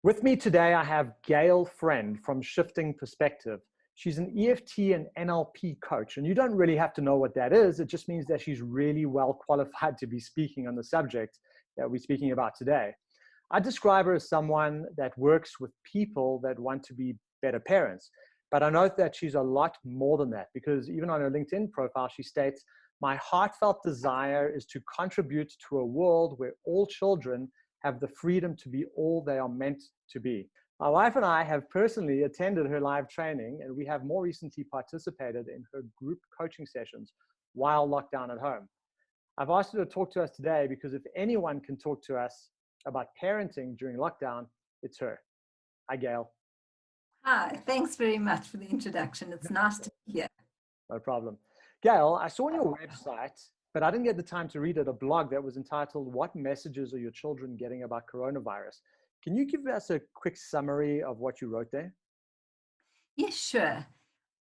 With me today, I have Gail Friend from Shifting Perspective. She's an EFT and NLP coach, and you don't really have to know what that is. It just means that she's really well qualified to be speaking on the subject that we're speaking about today. I describe her as someone that works with people that want to be better parents. But I note that she's a lot more than that, because even on her LinkedIn profile, she states, "My heartfelt desire is to contribute to a world where all children have the freedom to be all they are meant to be." My wife and I have personally attended her live training, and we have more recently participated in her group coaching sessions while locked down at home. I've asked her to talk to us today because if anyone can talk to us about parenting during lockdown, it's her. Hi, Gail. Hi, thanks very much for the introduction. It's nice to be here. No problem. Gail, I saw on your website, but I didn't get the time to read it, a blog that was entitled, "What Messages Are Your Children Getting About Coronavirus?" Can you give us a quick summary of what you wrote there? Yes, sure.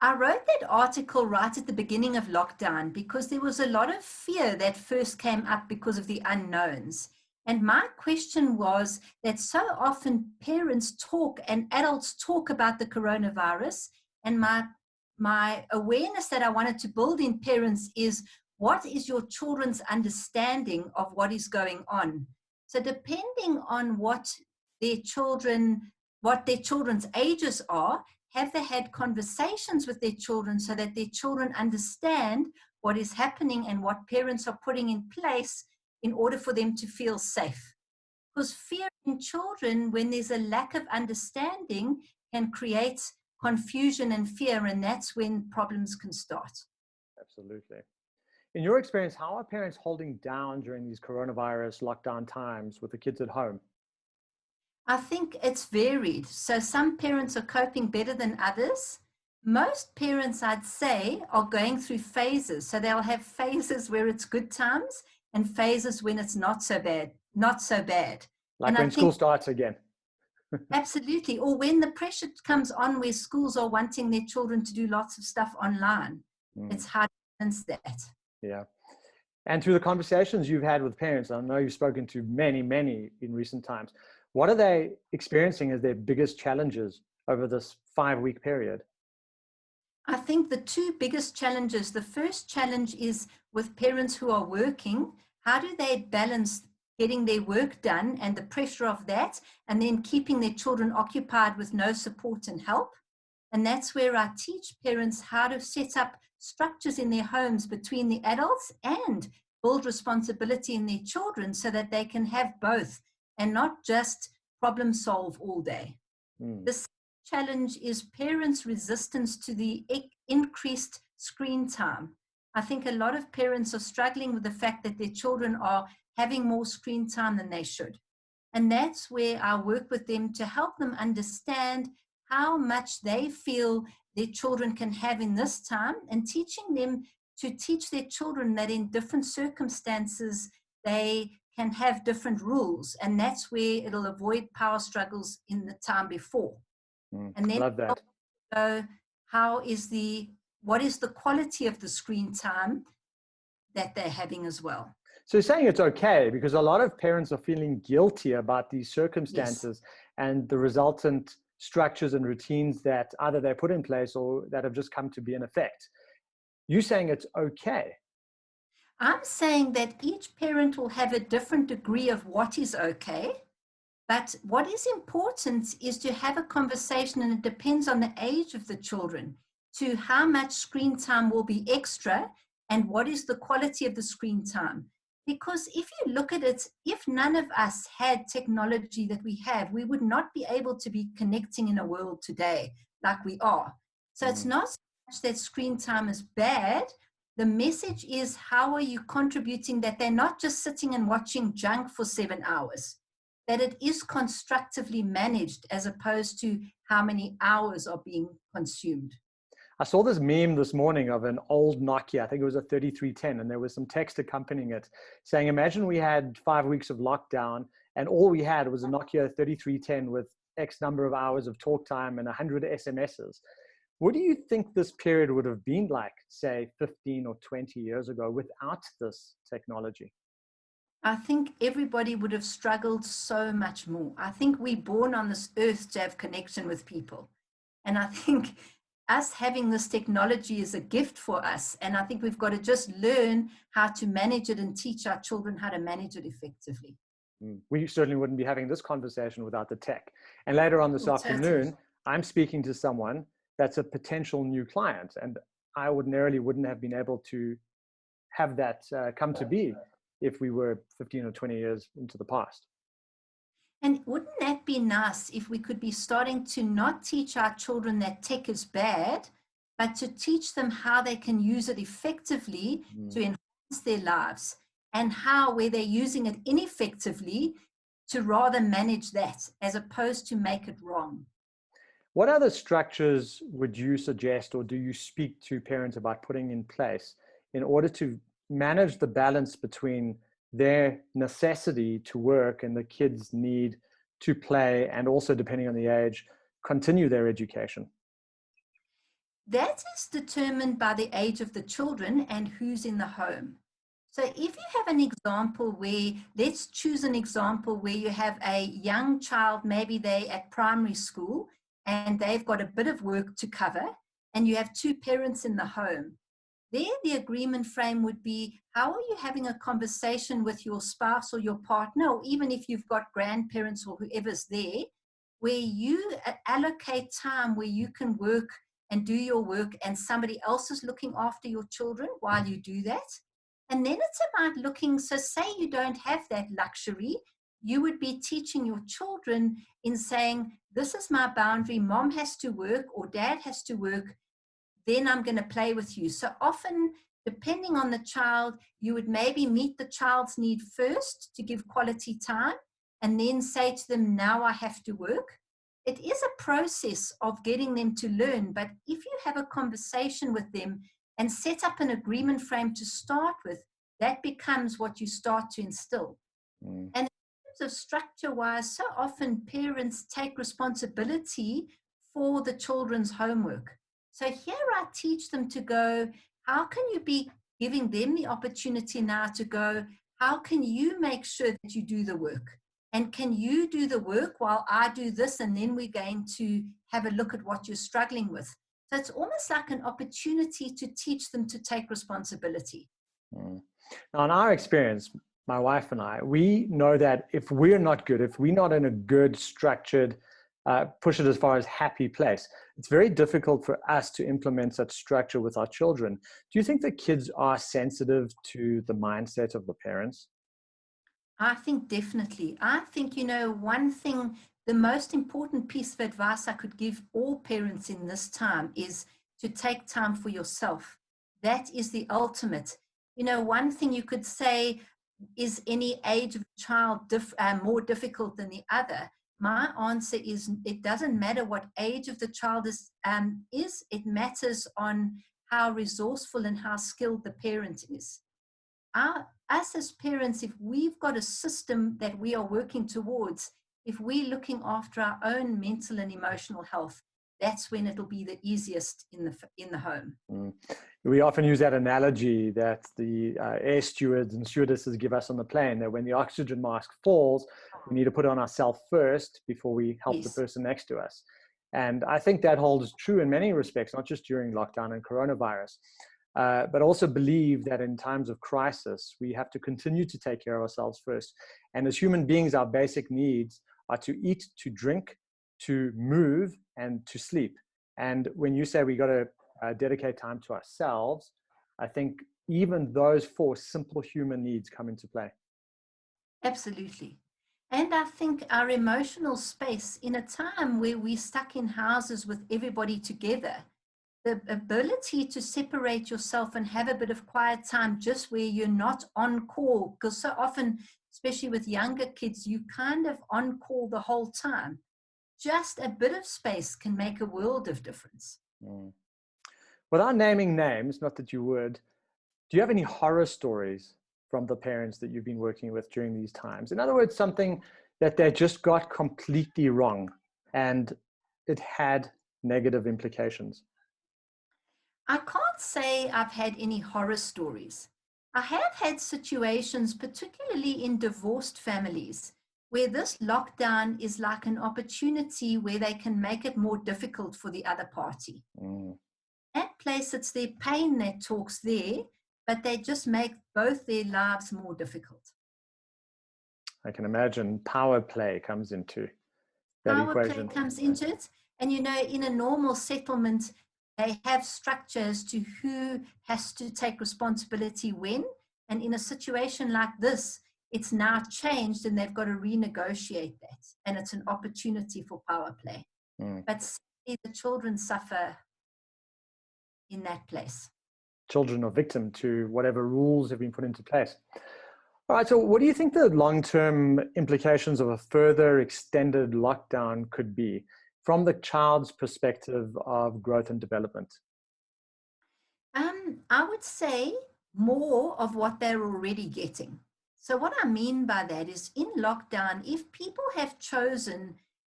I wrote that article right at the beginning of lockdown because there was a lot of fear that first came up because of the unknowns. And my question was that so often parents talk and adults talk about the coronavirus. And my awareness that I wanted to build in parents is, what is your children's understanding of what is going on? So depending on what their children's ages are, have they had conversations with their children so that their children understand what is happening and what parents are putting in place in order for them to feel safe? Because fear in children, when there's a lack of understanding, can create confusion and fear, and that's when problems can start. Absolutely. In your experience, how are parents holding down during these coronavirus lockdown times with the kids at home? I think it's varied. So some parents are coping better than others. Most parents, I'd say, are going through phases. So they'll have phases where it's good times and phases when it's not so bad, not so bad. Like And I when school think starts again. absolutely, or when the pressure comes on where schools are wanting their children to do lots of stuff online, it's hard to balance that. Yeah. And through the conversations you've had with parents, I know you've spoken to many, many in recent times. What are they experiencing as their biggest challenges over this 5-week period? I think the two biggest challenges, the first challenge is with parents who are working. How do they balance getting their work done and the pressure of that, and then keeping their children occupied with no support and help? And that's where I teach parents how to set up structures in their homes between the adults and build responsibility in their children so that they can have both and not just problem solve all day. Mm. The second challenge is parents' resistance to the increased screen time. I think a lot of parents are struggling with the fact that their children are having more screen time than they should. And that's where I work with them to help them understand how much they feel their children can have in this time, and teaching them to teach their children that in different circumstances they can have different rules. And that's where it'll avoid power struggles in the time before. And then Love that. so what is the quality of the screen time that they're having as well? So you're saying it's okay because a lot of parents are feeling guilty about these Yes. circumstances and the resultant structures and routines that either they put in place or that have just come to be in effect. You're saying it's okay. I'm saying that each parent will have a different degree of what is okay. But what is important is to have a conversation, and it depends on the age of the children, to how much screen time will be extra and what is the quality of the screen time. Because if you look at it, if none of us had technology that we have, we would not be able to be connecting in a world today like we are. So it's not so much that screen time is bad. The message is, how are you contributing that they're not just sitting and watching junk for 7 hours, that it is constructively managed as opposed to how many hours are being consumed. I saw this meme this morning of an old Nokia, I think it was a 3310, and there was some text accompanying it saying, imagine we had 5 weeks of lockdown and all we had was a Nokia 3310 with X number of hours of talk time and 100 SMSs. What do you think this period would have been like, say, 15 or 20 years ago without this technology? I think everybody would have struggled so much more. I think we're born on this earth to have connection with people. And I think us having this technology is a gift for us. And I think we've got to just learn how to manage it and teach our children how to manage it effectively. We certainly wouldn't be having this conversation without the tech. And later on this afternoon, I'm speaking to someone that's a potential new client. And I ordinarily wouldn't have been able to have that come to be if we were 15 or 20 years into the past. And wouldn't that be nice if we could be starting to not teach our children that tech is bad, but to teach them how they can use it effectively to enhance their lives, and how, where they're using it ineffectively, to rather manage that as opposed to make it wrong. What other structures would you suggest, or do you speak to parents about putting in place in order to manage the balance between their necessity to work and the kids' need to play, and also, depending on the age, continue their education? That is determined by the age of the children and who's in the home. So if you have an example where, let's choose an example where you have a young child, maybe they're at primary school and they've got a bit of work to cover, and you have two parents in the home. There, the agreement frame would be, how are you having a conversation with your spouse or your partner, or even if you've got grandparents or whoever's there, where you allocate time where you can work and do your work and somebody else is looking after your children while you do that. And then it's about looking, so say you don't have that luxury, you would be teaching your children in saying, this is my boundary, mom has to work or dad has to work, then I'm going to play with you. So often, depending on the child, you would maybe meet the child's need first to give quality time, and then say to them, now I have to work. It is a process of getting them to learn, but if you have a conversation with them and set up an agreement frame to start with, that becomes what you start to instill. And in terms of structure-wise, so often parents take responsibility for the children's homework. So here I teach them to go, how can you be giving them the opportunity now to go, how can you make sure that you do the work? And can you do the work while I do this? And then we're going to have a look at what you're struggling with. So it's almost like an opportunity to teach them to take responsibility. Now, in our experience, my wife and I, we know that if we're not good, if we're not in a good, structured, push it as far as happy place, it's very difficult for us to implement such structure with our children. Do you think the kids are sensitive to the mindset of the parents? I think definitely. I think, one thing, the most important piece of advice I could give all parents in this time is to take time for yourself. That is the ultimate. One thing you could say, is any age of child more difficult than the other? My answer is, it doesn't matter what age of the child is. It matters on how resourceful and how skilled the parent is. Us as parents, if we've got a system that we are working towards, if we're looking after our own mental and emotional health, that's when it'll be the easiest in the home. We often use that analogy that the air stewards and stewardesses give us on the plane, that when the oxygen mask falls, we need to put it on ourselves first before we help the person next to us. And I think that holds true in many respects, not just during lockdown and coronavirus, but also believe that in times of crisis, we have to continue to take care of ourselves first. And as human beings, our basic needs are to eat, to drink, to move, and to sleep. And when you say we got to dedicate time to ourselves, I think even those four simple human needs come into play. Absolutely. And I think our emotional space, in a time where we're stuck in houses with everybody together, the ability to separate yourself and have a bit of quiet time just where you're not on call, because so often, especially with younger kids, you kind of on call the whole time. Just a bit of space can make a world of difference. Without naming names, not that you would, do you have any horror stories from the parents that you've been working with during these times? In other words, something that they just got completely wrong and it had negative implications. I can't say I've had any horror stories. I have had situations, particularly in divorced families, where this lockdown is like an opportunity where they can make it more difficult for the other party. Mm. That place, it's their pain that talks there, but they just make both their lives more difficult. I can imagine power play comes into that Power play equation. comes into it. And you know, in a normal settlement, they have structures to who has to take responsibility when. And in a situation like this, it's now changed and they've got to renegotiate that. And it's an opportunity for power play. Mm. But sadly, the children suffer in that place. Children are victim to whatever rules have been put into place. All right, so what do you think the long-term implications of a further extended lockdown could be from the child's perspective of growth and development? I would say more of what they're already getting. So what I mean by that is in lockdown, if people have chosen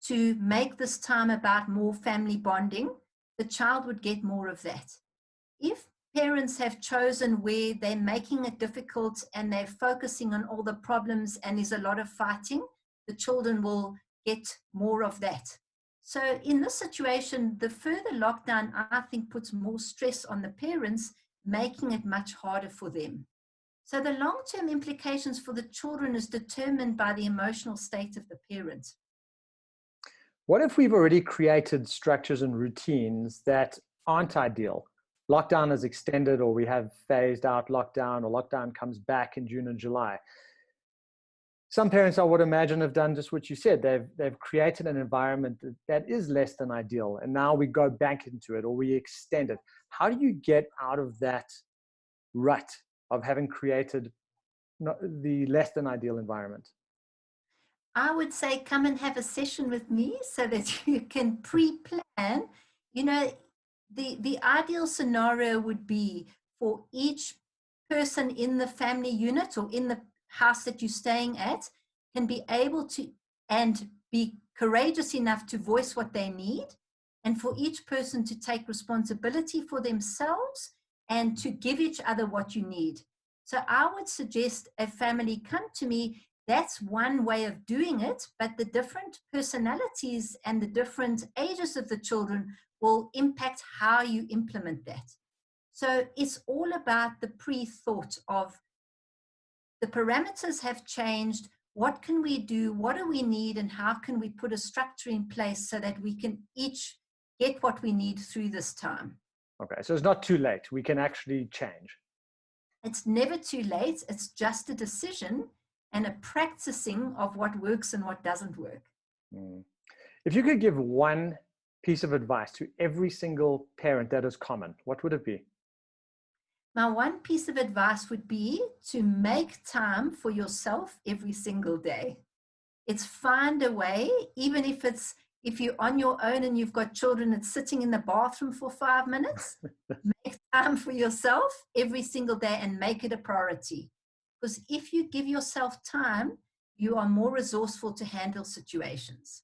to make this time about more family bonding, the child would get more of that. If parents have chosen where they're making it difficult and they're focusing on all the problems and there's a lot of fighting, the children will get more of that. So in this situation, the further lockdown, I think, puts more stress on the parents, making it much harder for them. So the long-term implications for the children is determined by the emotional state of the parent. What if we've already created structures and routines that aren't ideal? Lockdown is extended, or we have phased out lockdown, or lockdown comes back in June and July. Some parents, I would imagine, have done just what you said. They've created an environment that is less than ideal, and now we go back into it or we extend it. How do you get out of that rut of having created the less than ideal environment? I would say come and have a session with me so that you can pre-plan. You know, the ideal scenario would be for each person in the family unit or in the house that you're staying at can be able to and be courageous enough to voice what they need, and for each person to take responsibility for themselves and to give each other what you need. So I would suggest a family come to me. That's one way of doing it, but the different personalities and the different ages of the children will impact how you implement that. So it's all about the pre-thought of the parameters have changed. What can we do? What do we need? And how can we put a structure in place so that we can each get what we need through this time? Okay, so it's not too late. We can actually change. It's never too late. It's just a decision and a practicing of what works and what doesn't work. If you could give one piece of advice to every single parent that is common, what would it be? Now, one piece of advice would be to make time for yourself every single day. It's find a way, even if you're on your own and you've got children and sitting in the bathroom for 5 minutes, make time for yourself every single day and make it a priority. Because if you give yourself time, you are more resourceful to handle situations.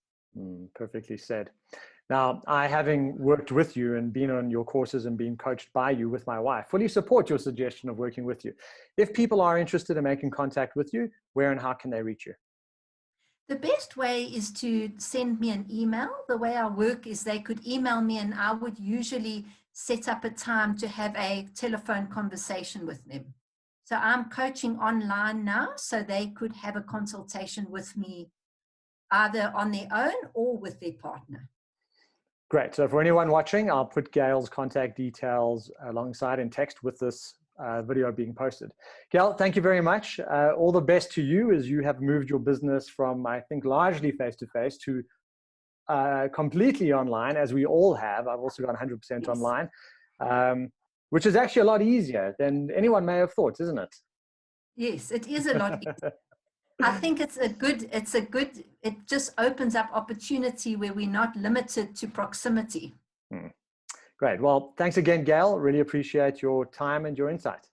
Perfectly said. Now, having worked with you and been on your courses and being coached by you with my wife, fully support your suggestion of working with you. If people are interested in making contact with you, where and how can they reach you? The best way is to send me an email. The way I work is they could email me and I would usually set up a time to have a telephone conversation with them. So I'm coaching online now, so they could have a consultation with me either on their own or with their partner. Great. So for anyone watching, I'll put Gail's contact details alongside in text with this video being posted. Gail, thank you very much. All the best to you as you have moved your business from, I think, largely face-to-face to completely online, as we all have. I've also gone 100% online, which is actually a lot easier than anyone may have thought, isn't it? Yes, it is a lot easier. I think it just opens up opportunity where we're not limited to proximity. Great. Well, thanks again, Gail. Really appreciate your time and your insight.